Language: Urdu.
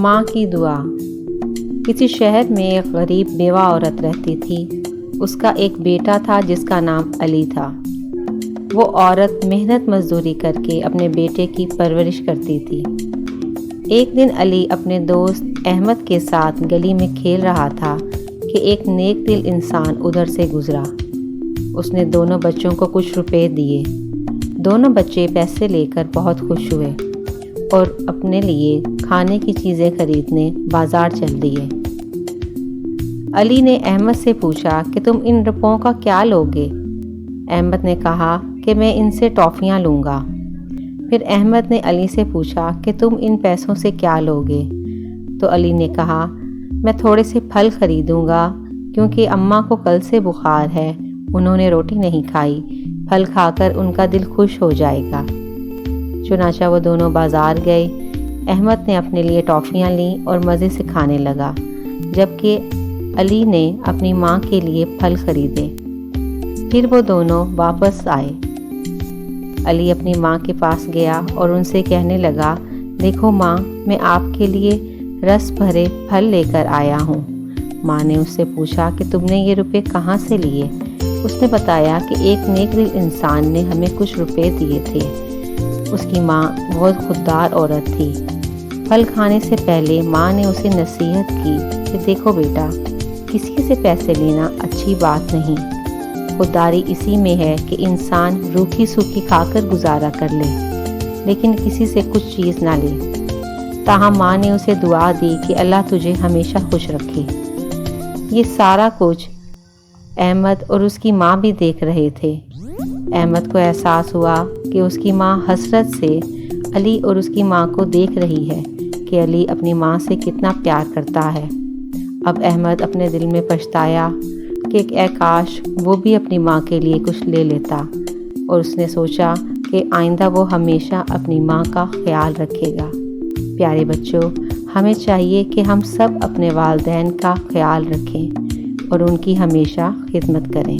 ماں کی دعا۔ کسی شہر میں ایک غریب بیوہ عورت رہتی تھی۔ اس کا ایک بیٹا تھا جس کا نام علی تھا۔ وہ عورت محنت مزدوری کر کے اپنے بیٹے کی پرورش کرتی تھی۔ ایک دن علی اپنے دوست احمد کے ساتھ گلی میں کھیل رہا تھا کہ ایک نیک دل انسان ادھر سے گزرا۔ اس نے دونوں بچوں کو کچھ روپے دیے۔ دونوں بچے پیسے لے کر بہت خوش ہوئے اور اپنے لیے کھانے کی چیزیں خریدنے بازار چل دیے۔ علی نے احمد سے پوچھا کہ تم ان روپوں کا کیا لوگے؟ احمد نے کہا کہ میں ان سے ٹافیاں لوں گا۔ پھر احمد نے علی سے پوچھا کہ تم ان پیسوں سے کیا لوگے؟ تو علی نے کہا میں تھوڑے سے پھل خریدوں گا کیونکہ اماں کو کل سے بخار ہے، انہوں نے روٹی نہیں کھائی، پھل کھا کر ان کا دل خوش ہو جائے گا۔ چنانچہ وہ دونوں بازار گئے۔ احمد نے اپنے لیے ٹافیاں لیں اور مزے سے کھانے لگا، جبکہ علی نے اپنی ماں کے لیے پھل خریدے۔ پھر وہ دونوں واپس آئے۔ علی اپنی ماں کے پاس گیا اور ان سے کہنے لگا، دیکھو ماں، میں آپ کے لیے رس بھرے پھل لے کر آیا ہوں۔ ماں نے اس سے پوچھا کہ تم نے یہ روپے کہاں سے لیے؟ اس نے بتایا کہ ایک نیک دل انسان نے ہمیں کچھ روپے دیے تھے۔ اس کی ماں بہت خوددار عورت تھی۔ پھل کھانے سے پہلے ماں نے اسے نصیحت کی کہ دیکھو بیٹا، کسی سے پیسے لینا اچھی بات نہیں۔ خودداری اسی میں ہے کہ انسان روکھی سوکھی کھا کر گزارا کر لے، لیکن کسی سے کچھ چیز نہ لے۔ تاہم ماں نے اسے دعا دی کہ اللہ تجھے ہمیشہ خوش رکھے۔ یہ سارا کچھ احمد اور اس کی ماں بھی دیکھ رہے تھے۔ احمد کو احساس ہوا کہ اس کی ماں حسرت سے علی اور اس کی ماں کو دیکھ رہی ہے کہ علی اپنی ماں سے کتنا پیار کرتا ہے۔ اب احمد اپنے دل میں پچھتایا کہ اے کاش وہ بھی اپنی ماں کے لیے کچھ لے لیتا، اور اس نے سوچا کہ آئندہ وہ ہمیشہ اپنی ماں کا خیال رکھے گا۔ پیارے بچوں، ہمیں چاہیے کہ ہم سب اپنے والدین کا خیال رکھیں اور ان کی ہمیشہ خدمت کریں۔